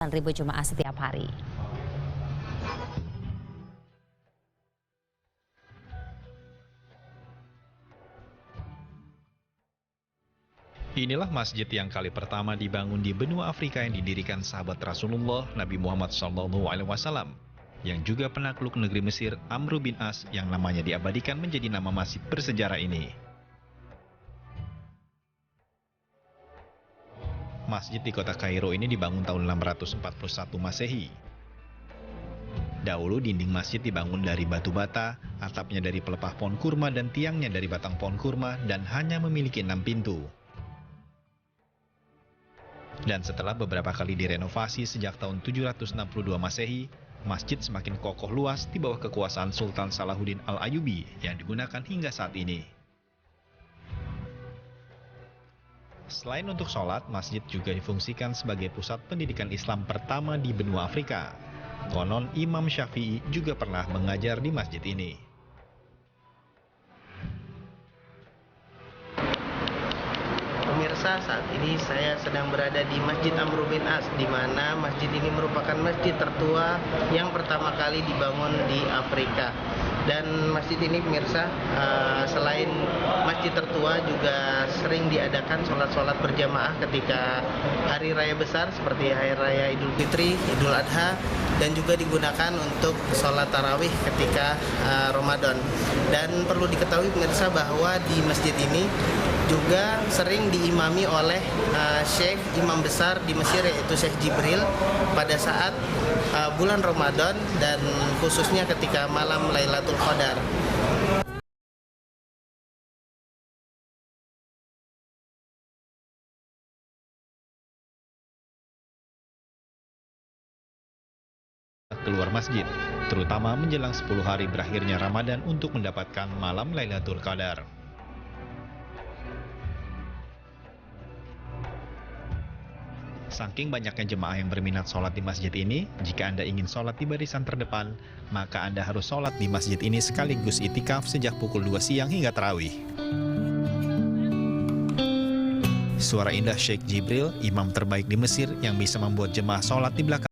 9.000 jemaah setiap hari. Inilah masjid yang kali pertama dibangun di benua Afrika yang didirikan sahabat Rasulullah Nabi Muhammad SAW, yang juga penakluk negeri Mesir Amr bin As yang namanya diabadikan menjadi nama masjid bersejarah ini. Masjid di kota Kairo ini dibangun tahun 641 Masehi. Dahulu dinding masjid dibangun dari batu bata, atapnya dari pelepah pohon kurma dan tiangnya dari batang pohon kurma dan hanya memiliki 6 pintu. Dan setelah beberapa kali direnovasi sejak tahun 762 Masehi, masjid semakin kokoh luas di bawah kekuasaan Sultan Salahuddin Al-Ayyubi yang digunakan hingga saat ini. Selain untuk sholat, masjid juga difungsikan sebagai pusat pendidikan Islam pertama di benua Afrika. Konon Imam Syafi'i juga pernah mengajar di masjid ini. Pemirsa, saat ini saya sedang berada di Masjid Amr bin As, di mana masjid ini merupakan masjid tertua yang pertama kali dibangun di Afrika. Dan masjid ini, pemirsa, selain masjid tertua juga sering diadakan sholat-sholat berjamaah ketika hari raya besar seperti hari raya Idul Fitri, Idul Adha, dan juga digunakan untuk sholat tarawih ketika Ramadan. Dan perlu diketahui, pemirsa, bahwa di masjid ini juga sering diimami oleh Syekh Imam Besar di Mesir, yaitu Syekh Jibril, pada saat bulan Ramadan dan khususnya ketika malam Lailatul Qadar. Keluar masjid, terutama menjelang 10 hari berakhirnya Ramadan untuk mendapatkan malam Lailatul Qadar. Saking banyaknya jemaah yang berminat sholat di masjid ini, jika Anda ingin sholat di barisan terdepan, maka Anda harus sholat di masjid ini sekaligus itikaf sejak pukul 2 siang hingga tarawih. Suara indah Syekh Jibril, imam terbaik di Mesir yang bisa membuat jemaah sholat di belakang